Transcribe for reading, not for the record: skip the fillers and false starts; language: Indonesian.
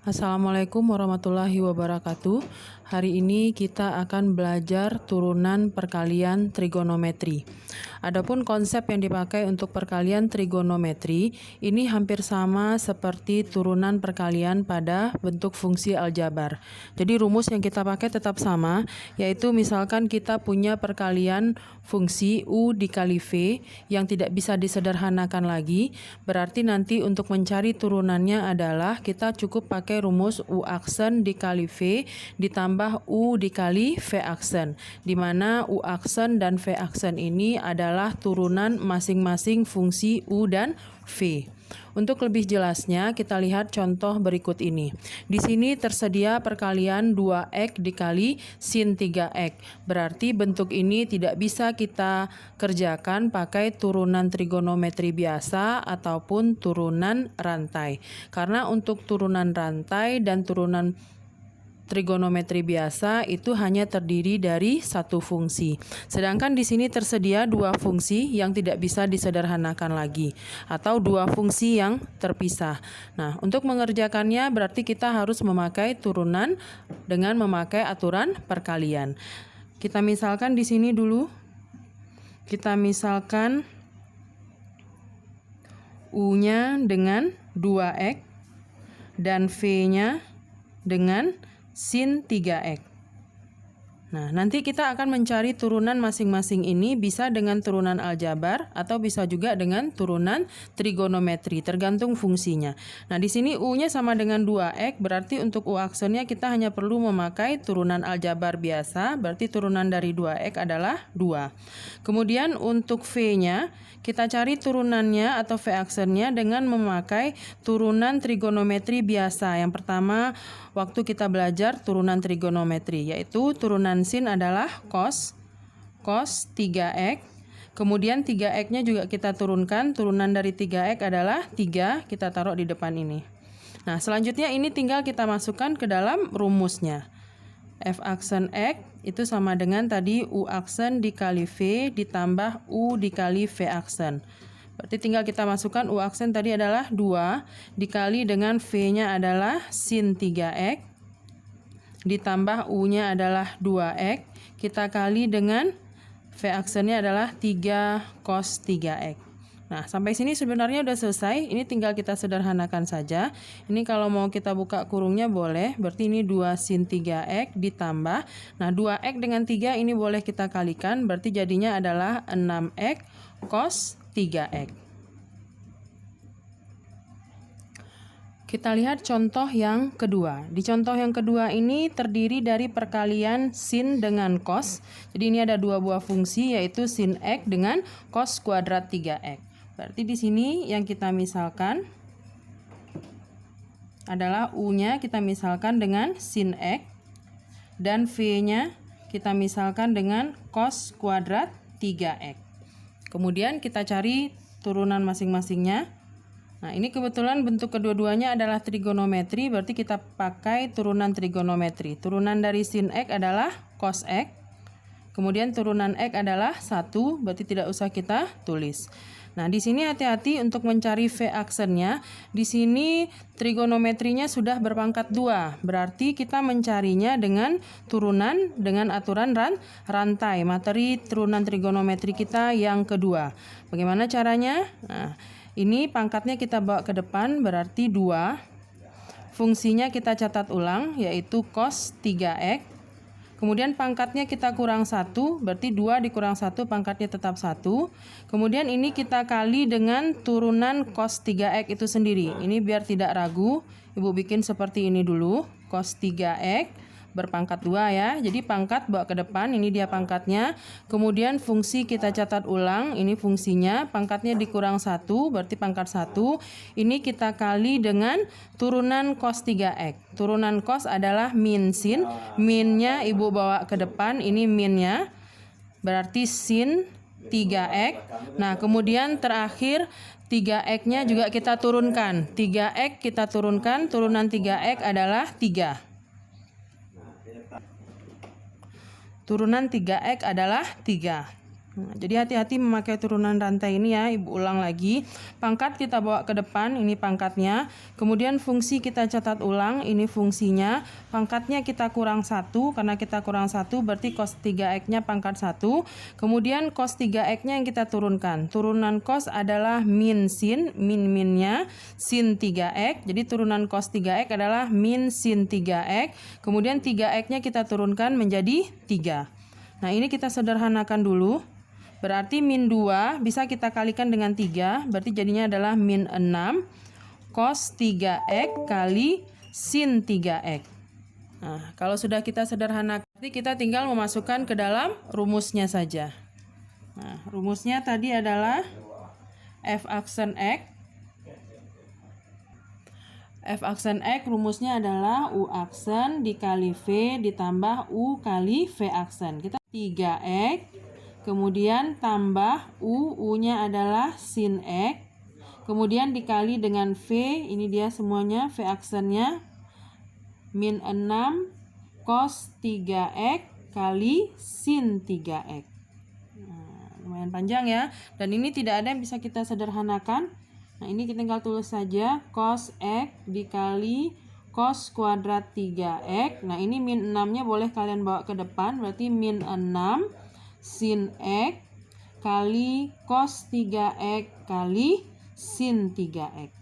Assalamualaikum warahmatullahi wabarakatuh. Hari ini kita akan belajar turunan perkalian trigonometri. Adapun konsep yang dipakai untuk perkalian trigonometri ini hampir sama seperti turunan perkalian pada bentuk fungsi aljabar. Jadi rumus yang kita pakai tetap sama, yaitu misalkan kita punya perkalian fungsi U dikali V yang tidak bisa disederhanakan lagi, berarti nanti untuk mencari turunannya adalah kita cukup pakai rumus U aksen dikali V ditambah U dikali V aksen, di mana U aksen dan V aksen ini adalah turunan masing-masing fungsi U dan V. Untuk lebih jelasnya, kita lihat contoh berikut ini. Di sini tersedia perkalian 2x dikali sin 3x. Berarti bentuk ini tidak bisa kita kerjakan pakai turunan trigonometri biasa ataupun turunan rantai. Karena untuk turunan rantai dan turunan trigonometri biasa itu hanya terdiri dari satu fungsi. Sedangkan di sini tersedia dua fungsi yang tidak bisa disederhanakan lagi atau dua fungsi yang terpisah. Nah, untuk mengerjakannya berarti kita harus memakai turunan dengan memakai aturan perkalian. Kita misalkan di sini dulu. Kita misalkan U-nya dengan 2x dan V-nya dengan sin 3x. Nah, nanti kita akan mencari turunan masing-masing ini bisa dengan turunan aljabar atau bisa juga dengan turunan trigonometri, tergantung fungsinya. Nah, di sini U-nya sama dengan 2x, berarti untuk U aksennya kita hanya perlu memakai turunan aljabar biasa, berarti turunan dari 2x adalah 2. Kemudian untuk V-nya, kita cari turunannya atau V aksennya dengan memakai turunan trigonometri biasa. Yang pertama, waktu kita belajar turunan trigonometri, yaitu turunan sin adalah cos 3x. Kemudian 3x-nya juga kita turunkan, turunan dari 3x adalah 3, kita taruh di depan ini. Nah, selanjutnya ini tinggal kita masukkan ke dalam rumusnya. F aksen X itu sama dengan tadi U aksen dikali V ditambah U dikali V aksen. Berarti tinggal kita masukkan U aksen tadi adalah 2 dikali dengan V-nya adalah sin 3x ditambah U-nya adalah 2x, kita kali dengan V aksennya adalah 3 cos 3x. Nah, sampai sini sebenarnya udah selesai. Ini tinggal kita sederhanakan saja. Ini kalau mau kita buka kurungnya boleh. Berarti ini 2 sin 3x ditambah. Nah, 2x dengan 3 ini boleh kita kalikan. Berarti jadinya adalah 6x cos 3x. Kita lihat contoh yang kedua. Di contoh yang kedua ini terdiri dari perkalian sin dengan cos. Jadi ini ada dua buah fungsi, yaitu sin x dengan cos kuadrat 3x. Berarti di sini yang kita misalkan adalah U-nya kita misalkan dengan sin x dan V-nya kita misalkan dengan cos kuadrat 3x. Kemudian kita cari turunan masing-masingnya. Nah, ini kebetulan bentuk kedua-duanya adalah trigonometri, berarti kita pakai turunan trigonometri. Turunan dari sin x adalah cos x. Kemudian turunan x adalah 1, berarti tidak usah kita tulis. Nah, di sini hati-hati untuk mencari V aksennya. Di sini trigonometrinya sudah berpangkat 2. Berarti kita mencarinya dengan turunan dengan aturan rantai. Materi turunan trigonometri kita yang kedua. Bagaimana caranya? Nah, ini pangkatnya kita bawa ke depan, berarti 2. Fungsinya kita catat ulang, yaitu cos 3x. Kemudian pangkatnya kita kurang 1, berarti 2 dikurang 1, pangkatnya tetap 1. Kemudian ini kita kali dengan turunan cos 3x itu sendiri. Ini biar tidak ragu, Ibu bikin seperti ini dulu. Cos 3x berpangkat 2 ya. Jadi pangkat bawa ke depan, ini dia pangkatnya. Kemudian fungsi kita catat ulang, ini fungsinya. Pangkatnya dikurang 1, berarti pangkat 1. Ini kita kali dengan turunan cos 3x. Turunan cos adalah min sin. Minnya Ibu bawa ke depan, ini minnya. Berarti sin 3x. Nah, kemudian terakhir 3x-nya juga kita turunkan. 3x kita turunkan, turunan 3x adalah 3. Turunan 3x adalah 3. Nah, jadi hati-hati memakai turunan rantai ini ya. Ibu ulang lagi. Pangkat kita bawa ke depan, ini pangkatnya. Kemudian fungsi kita catat ulang, ini fungsinya. Pangkatnya kita kurang 1, karena kita kurang 1 berarti cos 3x-nya pangkat 1. Kemudian cos 3x-nya yang kita turunkan. Turunan cos adalah min sin, min-minnya sin 3x. Jadi turunan cos 3x adalah min sin 3x. Kemudian 3x-nya kita turunkan menjadi 3. Nah, ini kita sederhanakan dulu. Berarti min 2 bisa kita kalikan dengan 3. Berarti jadinya adalah min 6 cos 3x kali sin 3x. Nah, kalau sudah kita sederhanakan, berarti kita tinggal memasukkan ke dalam rumusnya saja. Nah, rumusnya tadi adalah f aksen x. F aksen x rumusnya adalah U aksen dikali V ditambah U kali V aksen. Kita 3x. Kemudian tambah U-nya adalah sin X. Kemudian dikali dengan V, ini dia semuanya V aksennya. Min 6 cos 3X kali sin 3X. Nah, lumayan panjang ya. Dan ini tidak ada yang bisa kita sederhanakan. Nah, ini kita tinggal tulis saja cos X dikali cos kuadrat 3X. Nah, ini min 6-nya boleh kalian bawa ke depan. Berarti min 6 sin X kali cos 3X kali sin 3X.